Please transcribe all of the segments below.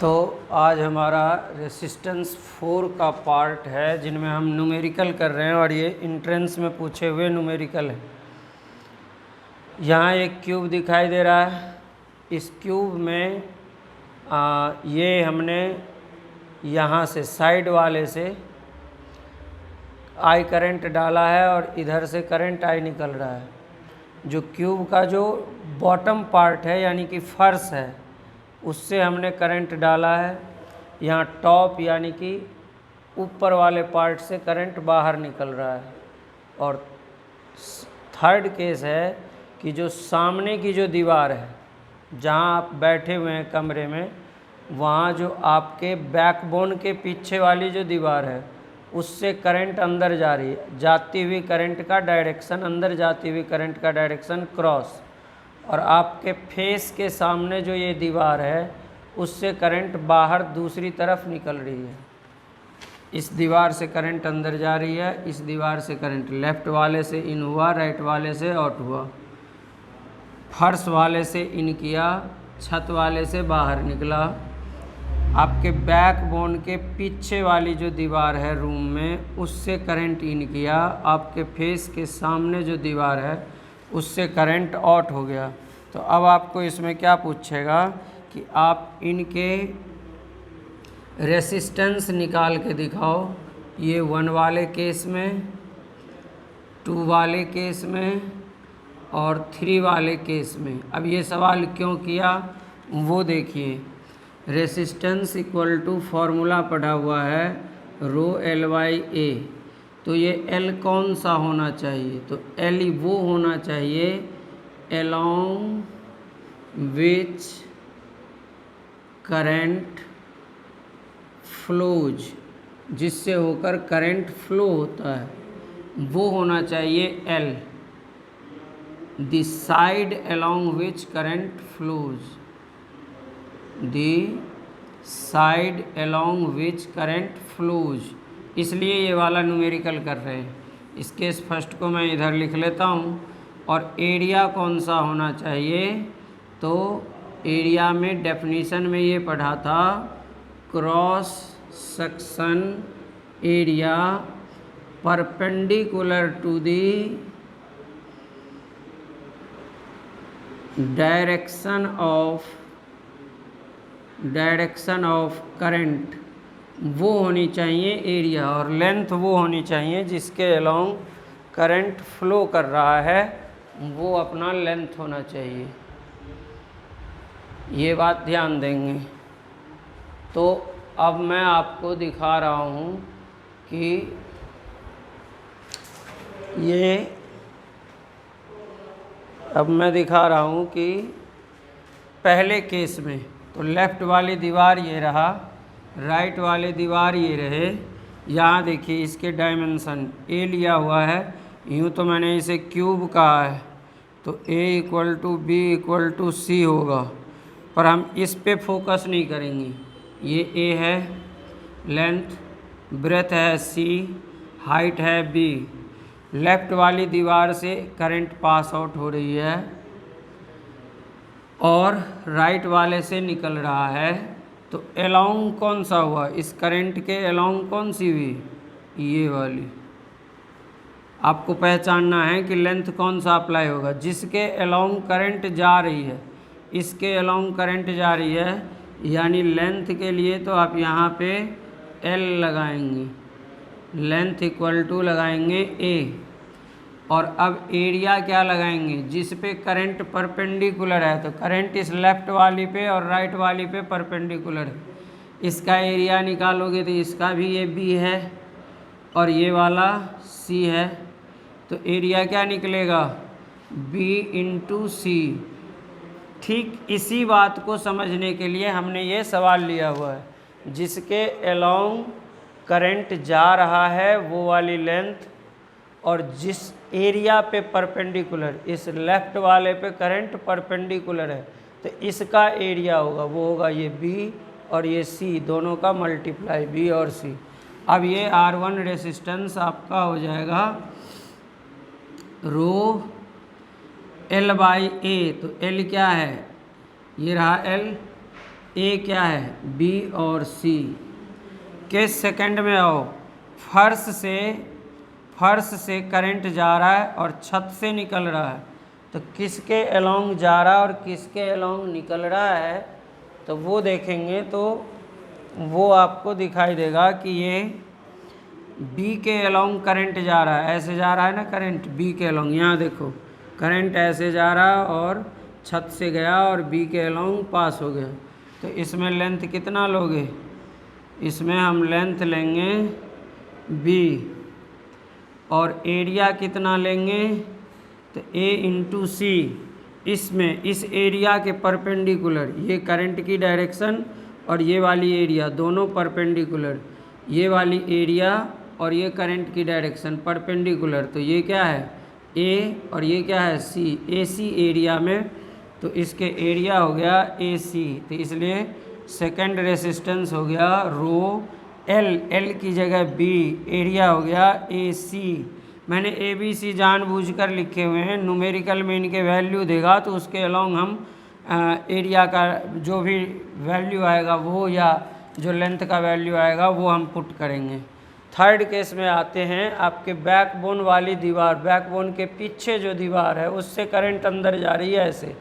तो आज हमारा रेसिस्टेंस 4 का पार्ट है जिनमें हम न्यूमेरिकल कर रहे हैं और ये इंट्रेंस में पूछे हुए न्यूमेरिकल है। यहाँ एक क्यूब दिखाई दे रहा है। इस क्यूब में ये हमने यहाँ से साइड वाले से आई करंट डाला है और इधर से करंट आई निकल रहा है। जो क्यूब का जो बॉटम पार्ट है यानी कि फर्श है उससे हमने करंट डाला है। यहाँ टॉप यानी कि ऊपर वाले पार्ट से करंट बाहर निकल रहा है। और थर्ड केस है कि जो सामने की जो दीवार है जहाँ आप बैठे हुए हैं कमरे में, वहाँ जो आपके बैकबोन के पीछे वाली जो दीवार है उससे करंट अंदर जा रही है। जाती हुई करंट का डायरेक्शन, अंदर जाती हुई करंट का डायरेक्शन क्रॉस। और आपके फेस के सामने जो ये दीवार है उससे करंट बाहर दूसरी तरफ निकल रही है। इस दीवार से करंट अंदर जा रही है, इस दीवार से करंट लेफ़्ट वाले से इन हुआ, राइट वाले से आउट हुआ। फर्श वाले से इन किया, छत वाले से बाहर निकला। आपके बैकबोन के पीछे वाली जो दीवार है रूम में उससे करंट इन किया। आपके फेस के सामने जो दीवार है उससे करंट आउट हो गया। तो अब आपको इसमें क्या पूछेगा कि आप इनके रेसिस्टेंस निकाल के दिखाओ। ये 1 वाले केस में, 2 वाले केस में और 3 वाले केस में। अब ये सवाल क्यों किया वो देखिए। रेसिस्टेंस इक्वल टू फॉर्मूला पढ़ा हुआ है रो एल बाई ए। तो ये L कौन सा होना चाहिए? तो L वो होना चाहिए along which करंट फ्लोज, जिससे होकर करंट फ्लो होता है, वो होना चाहिए L। The side along which current flows, the side along which current flows. इसलिए ये वाला न्यूमेरिकल कर रहे हैं। इस केस फर्स्ट को मैं इधर लिख लेता हूँ। और एरिया कौन सा होना चाहिए? तो एरिया में डेफिनीशन में ये पढ़ा था cross section area perpendicular to the direction of current, वो होनी चाहिए एरिया। और लेंथ वो होनी चाहिए जिसके अलोंग करंट फ्लो कर रहा है, वो अपना लेंथ होना चाहिए। ये बात ध्यान देंगे। तो अब मैं आपको दिखा रहा हूँ कि पहले केस में तो लेफ़्ट वाली दीवार ये रहा, राइट वाली दीवार ये रहे। यहाँ देखिए इसके डायमेंशन A लिया हुआ है। यूँ तो मैंने इसे क्यूब कहा है तो A equal to B equal to C होगा, पर हम इस पे फोकस नहीं करेंगे। ये A है, लेंथ ब्रेथ है C, हाइट है B। लेफ़्ट वाली दीवार से करंट पास आउट हो रही है और राइट वाले से निकल रहा है। तो अलोंग कौन सा हुआ? इस करंट के अलोंग कौन सी हुई? ये वाली। आपको पहचानना है कि लेंथ कौन सा अप्लाई होगा। जिसके अलोंग करंट जा रही है, इसके अलोंग करंट जा रही है, यानी लेंथ के लिए तो आप यहाँ पे L लगाएंगे, लेंथ इक्वल टू लगाएंगे A। और अब एरिया क्या लगाएंगे? जिस पे करंट परपेंडिकुलर है, तो करंट इस लेफ़्ट वाली पे और राइट वाली पे परपेंडिकुलर है। इसका एरिया निकालोगे तो इसका भी ये B है और ये वाला C है। तो एरिया क्या निकलेगा? B into C। ठीक इसी बात को समझने के लिए हमने ये सवाल लिया हुआ है। जिसके अलोंग करंट जा रहा है वो वाली लेंथ, और जिस एरिया पे परपेंडिकुलर, इस लेफ़्ट वाले पे करंट परपेंडिकुलर है, तो इसका एरिया होगा, वो होगा ये B और ये C, दोनों का मल्टीप्लाई B और C। अब ये R1 रेसिस्टेंस आपका हो जाएगा रो L बाई A। तो L क्या है? ये रहा L, ए क्या है, बी और सी। किस सेकंड में आओ, फर्श से करंट जा रहा है और छत से निकल रहा है, तो किसके अलोंग जा रहा है और किसके अलोंग निकल रहा है, तो वो देखेंगे तो वो आपको दिखाई देगा कि ये बी के अलोंग करंट जा रहा है, ऐसे जा रहा है ना करंट बी के अलोंग। यहाँ देखो करंट ऐसे जा रहा है और छत से गया और बी के अलोंग पास हो गया। तो इसमें लेंथ कितना लोगे, इसमें हम लेंथ लेंगे बी और एरिया कितना लेंगे, तो ए इंटू सी। इसमें इस एरिया के परपेंडिकुलर ये करंट की डायरेक्शन और ये वाली एरिया दोनों परपेंडिकुलर, ये वाली एरिया और ये करंट की डायरेक्शन परपेंडिकुलर, तो ये क्या है ए और ये क्या है सी, ए सी एरिया में, तो इसके एरिया हो गया ए सी। तो इसलिए सेकंड रेसिस्टेंस हो गया रो एल, एल की जगह बी, एरिया हो गया ए सी। मैंने ए बी सी जानबूझकर लिखे हुए हैं, न्यूमेरिकल में इनके वैल्यू देगा तो उसके अलोंग हम एरिया का जो भी वैल्यू आएगा वो या जो लेंथ का वैल्यू आएगा वो हम पुट करेंगे। थर्ड केस में आते हैं, आपके बैकबोन वाली दीवार, बैकबोन के पीछे जो दीवार है उससे करंट अंदर जा रही है ऐसे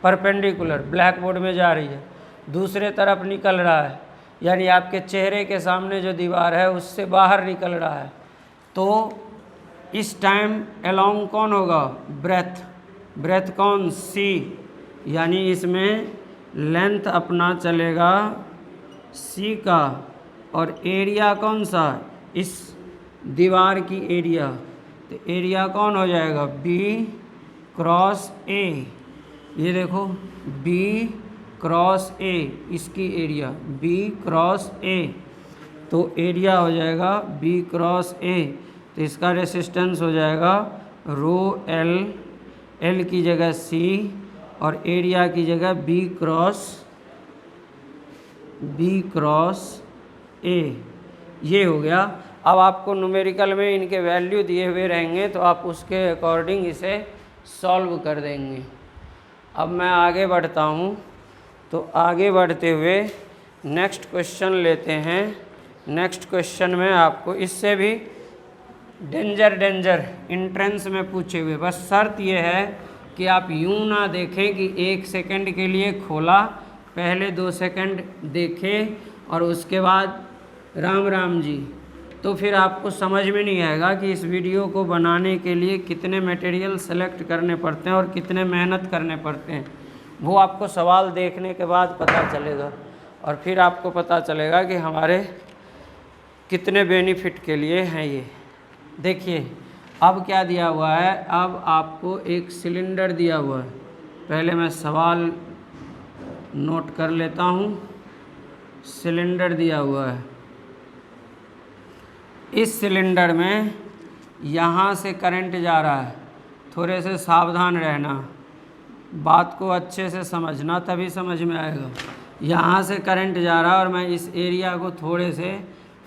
परपेंडिकुलर ब्लैक बोर्ड में जा रही है, दूसरे तरफ निकल रहा है, यानी आपके चेहरे के सामने जो दीवार है उससे बाहर निकल रहा है। तो इस टाइम अलोंग कौन होगा, ब्रेथ, ब्रेथ कौन सी, यानी इसमें लेंथ अपना चलेगा सी का और एरिया कौन सा, इस दीवार की एरिया, तो एरिया कौन हो जाएगा बी क्रॉस ए। ये देखो बी क्रॉस ए, इसकी एरिया बी क्रॉस ए, तो एरिया हो जाएगा बी क्रॉस ए। तो इसका रेसिस्टेंस हो जाएगा रो एल, एल की जगह सी और एरिया की जगह बी क्रॉस ए। ये हो गया। अब आपको न्यूमेरिकल में इनके वैल्यू दिए हुए रहेंगे तो आप उसके अकॉर्डिंग इसे सॉल्व कर देंगे। अब मैं आगे बढ़ता हूँ, तो आगे बढ़ते हुए नेक्स्ट क्वेश्चन लेते हैं। नेक्स्ट क्वेश्चन में आपको इससे भी डेंजर इंट्रेंस में पूछे हुए, बस शर्त ये है कि आप यूं ना देखें कि 1 सेकंड के लिए खोला, पहले 2 सेकंड देखें और उसके बाद राम राम जी, तो फिर आपको समझ में नहीं आएगा कि इस वीडियो को बनाने के लिए कितने मटेरियल सेलेक्ट करने पड़ते हैं और कितने मेहनत करने पड़ते हैं। वो आपको सवाल देखने के बाद पता चलेगा और फिर आपको पता चलेगा कि हमारे कितने बेनिफिट के लिए हैं ये। देखिए अब क्या दिया हुआ है, अब आपको एक सिलेंडर दिया हुआ है। पहले मैं सवाल नोट कर लेता हूँ। सिलेंडर दिया हुआ है, इस सिलेंडर में यहाँ से करंट जा रहा है, थोड़े से सावधान रहना, बात को अच्छे से समझना तभी समझ में आएगा। यहाँ से करंट जा रहा है और मैं इस एरिया को थोड़े से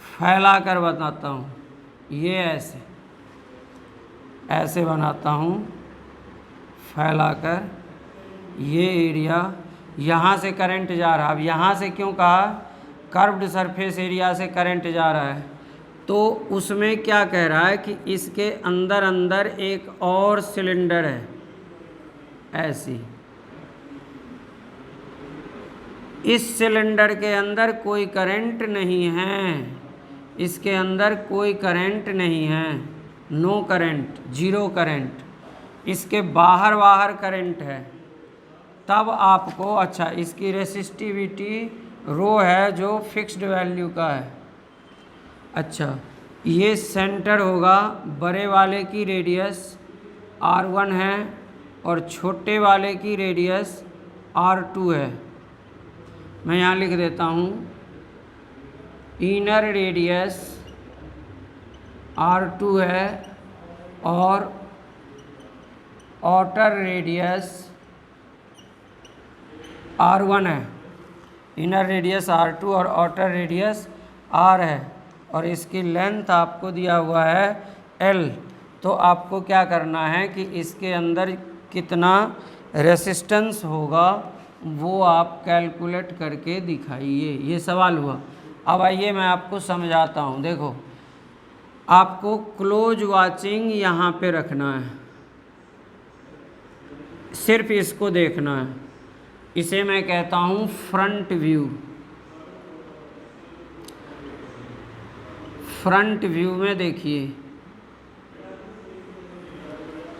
फैला कर बताता हूँ। ये ऐसे बनाता हूँ फैलाकर, ये एरिया, यहाँ से करंट जा रहा है। अब यहाँ से क्यों कहा, कर्व्ड सरफेस एरिया से करंट जा रहा है, तो उसमें क्या कह रहा है कि इसके अंदर एक और सिलेंडर है, ऐसी, इस सिलेंडर के अंदर कोई करंट नहीं है, इसके अंदर कोई करंट नहीं है, नो करंट, जीरो करंट। इसके बाहर करंट है, तब आपको, अच्छा इसकी रेसिस्टिविटी रो है जो फिक्स्ड वैल्यू का है। अच्छा ये सेंटर होगा, बड़े वाले की रेडियस R1 है और छोटे वाले की रेडियस R2 है। मैं यहाँ लिख देता हूँ, इनर रेडियस R2 है और आउटर रेडियस R1 है। इनर रेडियस R2 और आउटर रेडियस R है और इसकी लेंथ आपको दिया हुआ है L। तो आपको क्या करना है कि इसके अंदर कितना रेसिस्टेंस होगा वो आप कैलकुलेट करके दिखाइए। ये सवाल हुआ। अब आइए मैं आपको समझाता हूँ। देखो, आपको क्लोज वाचिंग यहाँ पे रखना है, सिर्फ इसको देखना है। इसे मैं कहता हूँ फ्रंट व्यू। फ्रंट व्यू में देखिए,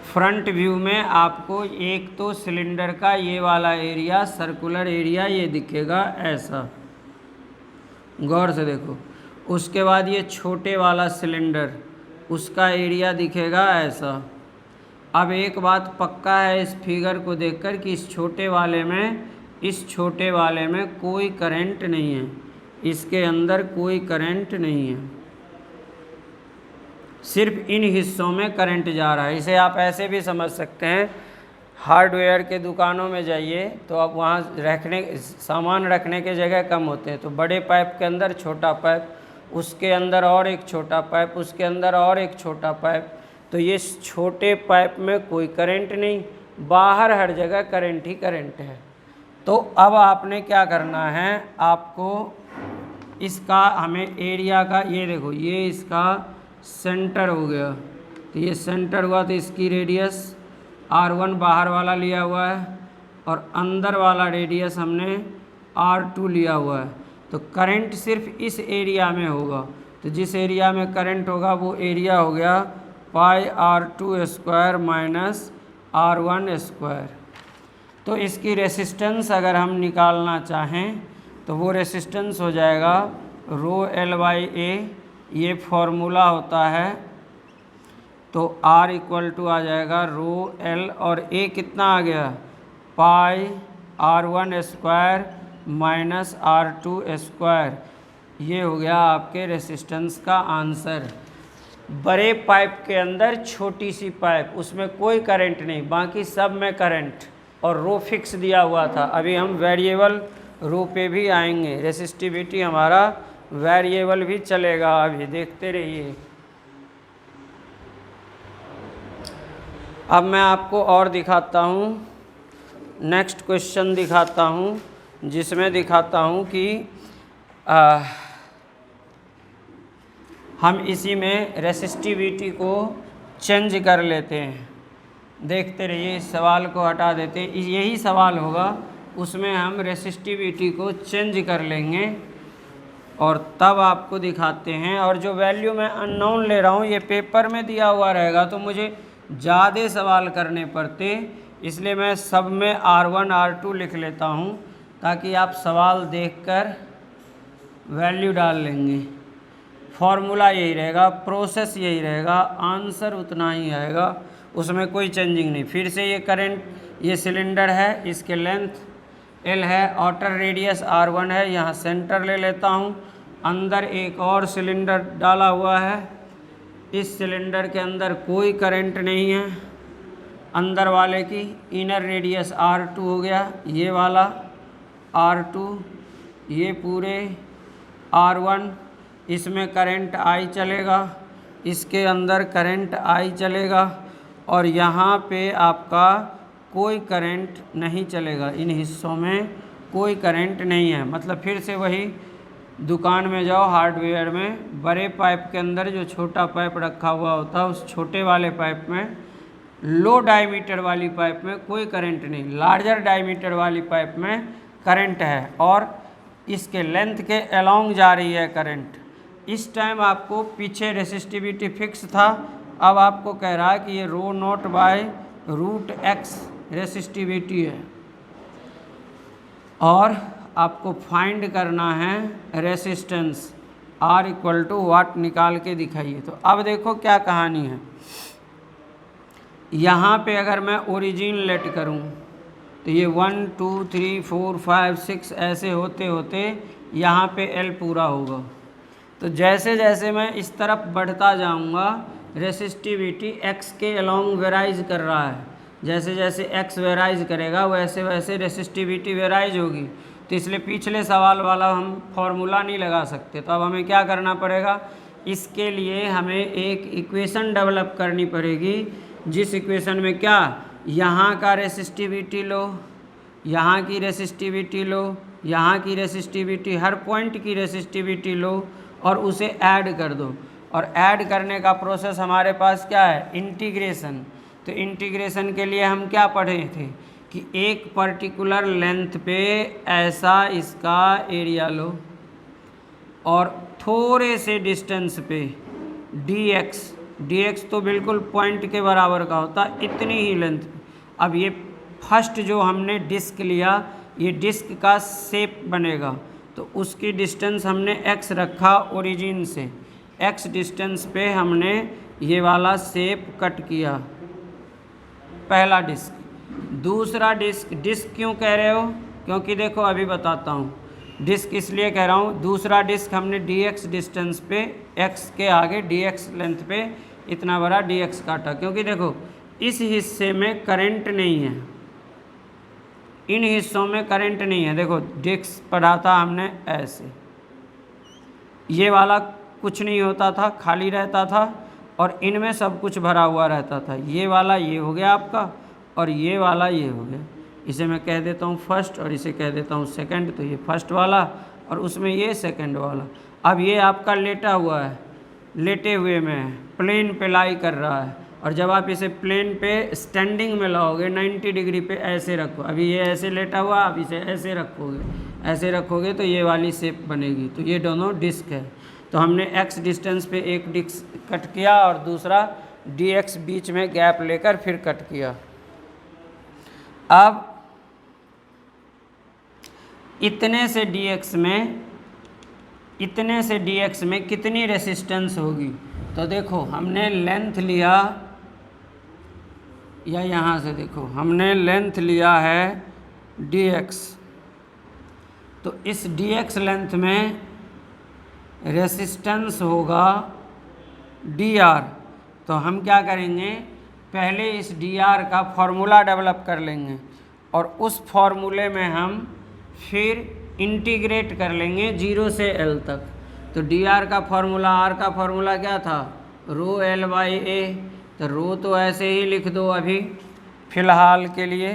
फ्रंट व्यू में आपको एक तो सिलेंडर का ये वाला एरिया, सर्कुलर एरिया ये दिखेगा ऐसा, गौर से देखो। उसके बाद ये छोटे वाला सिलेंडर, उसका एरिया दिखेगा ऐसा। अब एक बात पक्का है इस फिगर को देखकर कि इस छोटे वाले में कोई करंट नहीं है, इसके अंदर कोई करंट नहीं है, सिर्फ इन हिस्सों में करंट जा रहा है। इसे आप ऐसे भी समझ सकते हैं, हार्डवेयर के दुकानों में जाइए तो अब वहाँ सामान रखने के जगह कम होते हैं, तो बड़े पाइप के अंदर छोटा पाइप, उसके अंदर और एक छोटा पाइप, उसके अंदर और एक छोटा पाइप। तो ये छोटे पाइप में कोई करंट नहीं, बाहर हर जगह करंट ही करंट है। तो अब आपने क्या करना है, आपको इसका हमें एरिया का, ये देखो ये इसका सेंटर हो गया, तो ये सेंटर हुआ, तो इसकी रेडियस R1 बाहर वाला लिया हुआ है और अंदर वाला रेडियस हमने R2 लिया हुआ है। तो करंट सिर्फ इस एरिया में होगा, तो जिस एरिया में करंट होगा वो एरिया हो गया पाई R2 square minus R1 square. तो इसकी रेसिस्टेंस अगर हम निकालना चाहें तो वो रेसिस्टेंस हो जाएगा रो L बाई A, ये फॉर्मूला होता है। तो R इक्वल टू आ जाएगा रो L और A कितना आ गया, पाई R1 square minus R2 square. ये हो गया आपके रेसिस्टेंस का आंसर। बड़े पाइप के अंदर छोटी सी पाइप, उसमें कोई करंट नहीं, बाकी सब में करंट, और रो फिक्स दिया हुआ था। अभी हम वेरिएबल रो पे भी आएंगे, रेसिस्टिविटी हमारा वेरिएबल भी चलेगा, अभी देखते रहिए। अब मैं आपको और दिखाता हूँ, नेक्स्ट क्वेश्चन दिखाता हूँ, जिसमें दिखाता हूँ कि हम इसी में रेसिस्टिविटी को चेंज कर लेते हैं। देखते रहिए, इस सवाल को हटा देते हैं, यही सवाल होगा, उसमें हम रेसिस्टिविटी को चेंज कर लेंगे और तब आपको दिखाते हैं। और जो वैल्यू मैं अननोन ले रहा हूँ ये पेपर में दिया हुआ रहेगा, तो मुझे ज़्यादा सवाल करने पड़ते, इसलिए मैं सब में R1 R2 लिख लेता हूँ, ताकि आप सवाल देखकर वैल्यू डाल लेंगे। फॉर्मूला यही रहेगा, प्रोसेस यही रहेगा, आंसर उतना ही आएगा, उसमें कोई चेंजिंग नहीं। फिर से ये करंट, ये सिलेंडर है, इसके लेंथ L है, आउटर रेडियस R1 है, यहाँ सेंटर ले लेता हूँ। अंदर एक और सिलेंडर डाला हुआ है, इस सिलेंडर के अंदर कोई करंट नहीं है, अंदर वाले की इनर रेडियस R2 हो गया, ये वाला R2, ये पूरे R1, इसमें करंट I चलेगा, इसके अंदर करंट I चलेगा, और यहाँ पे आपका कोई करंट नहीं चलेगा, इन हिस्सों में कोई करंट नहीं है। मतलब फिर से वही, दुकान में जाओ हार्डवेयर में, बड़े पाइप के अंदर जो छोटा पाइप रखा हुआ होता है, उस छोटे वाले पाइप में, लो डायमीटर वाली पाइप में कोई करंट नहीं, लार्जर डायमीटर वाली पाइप में करंट है, और इसके लेंथ के अलोंग जा रही है करंट। इस टाइम आपको पीछे रेसिस्टिविटी फिक्स था, अब आपको कह रहा है कि ये rho not by root x resistivity है, और आपको फाइंड करना है resistance R equal to what निकाल के दिखाइए। तो अब देखो क्या कहानी है, यहाँ पे अगर मैं ओरिजिन लेट करूँ तो ये 1 2 3 4 5 6 ऐसे होते होते यहाँ पे L पूरा होगा। तो जैसे जैसे मैं इस तरफ बढ़ता जाऊँगा, रेसिस्टिविटी x के अलोंग वेराइज कर रहा है, जैसे जैसे x वेराइज करेगा वैसे वैसे रेसिस्टिविटी वेराइज होगी। तो इसलिए पिछले सवाल वाला हम फॉर्मूला नहीं लगा सकते, तो अब हमें क्या करना पड़ेगा, इसके लिए हमें एक इक्वेशन डेवलप करनी पड़ेगी, जिस इक्वेशन में क्या, यहाँ का रेसिस्टिविटी लो, यहाँ की रेसिस्टिविटी लो, यहाँ की रेसिस्टिविटी, हर पॉइंट की रेसिस्टिविटी लो और उसे ऐड कर दो। और ऐड करने का प्रोसेस हमारे पास क्या है? इंटीग्रेशन। तो इंटीग्रेशन के लिए हम क्या पढ़े थे कि एक पर्टिकुलर लेंथ पे ऐसा इसका एरिया लो और थोड़े से डिस्टेंस पे dx तो बिल्कुल पॉइंट के बराबर का होता, इतनी ही लेंथ। अब ये फर्स्ट जो हमने डिस्क लिया, ये डिस्क का शेप बनेगा, तो उसकी डिस्टेंस हमने x रखा ओरिजिन से, x डिस्टेंस पे हमने ये वाला शेप कट किया, पहला डिस्क। दूसरा डिस्क क्यों कह रहे हो? क्योंकि देखो अभी बताता हूँ। डिस्क इसलिए कह रहा हूँ, दूसरा डिस्क हमने dx डिस्टेंस पे, x के आगे dx लेंथ पे इतना बड़ा dx काटा, क्योंकि देखो इस हिस्से में करंट नहीं है, इन हिस्सों में करंट नहीं है। देखो डिस्क पढ़ा था हमने ऐसे, ये वाला कुछ नहीं होता था, खाली रहता था और इनमें सब कुछ भरा हुआ रहता था। ये वाला ये हो गया आपका और ये वाला ये हो गया। इसे मैं कह देता हूँ फर्स्ट और इसे कह देता हूँ सेकंड, तो ये फर्स्ट वाला और उसमें ये सेकंड वाला। अब ये आपका लेटा हुआ है, लेटे हुए में है, प्लेन पे लाई कर रहा है, और जब आप इसे प्लेन पे स्टैंडिंग में लाओगे 90 डिग्री पे ऐसे रखो, अभी ये ऐसे लेटा हुआ, आप इसे ऐसे रखोगे तो ये वाली शेप बनेगी। तो ये दोनों डिस्क है। तो हमने x डिस्टेंस पे एक डिस्क कट किया और दूसरा dx बीच में गैप लेकर फिर कट किया। अब इतने से dx में कितनी रेसिस्टेंस होगी? तो देखो हमने लेंथ लिया, या यहाँ से देखो हमने लेंथ लिया है dx, तो इस dx लेंथ में रेसिस्टेंस होगा dr। तो हम क्या करेंगे, पहले इस dr का फॉर्मूला डेवलप कर लेंगे और उस फॉर्मूले में हम फिर इंटीग्रेट कर लेंगे 0 से l तक। तो dr का फॉर्मूला, r का फॉर्मूला क्या था? रो l बाई a। तो रो तो ऐसे ही लिख दो अभी फ़िलहाल के लिए,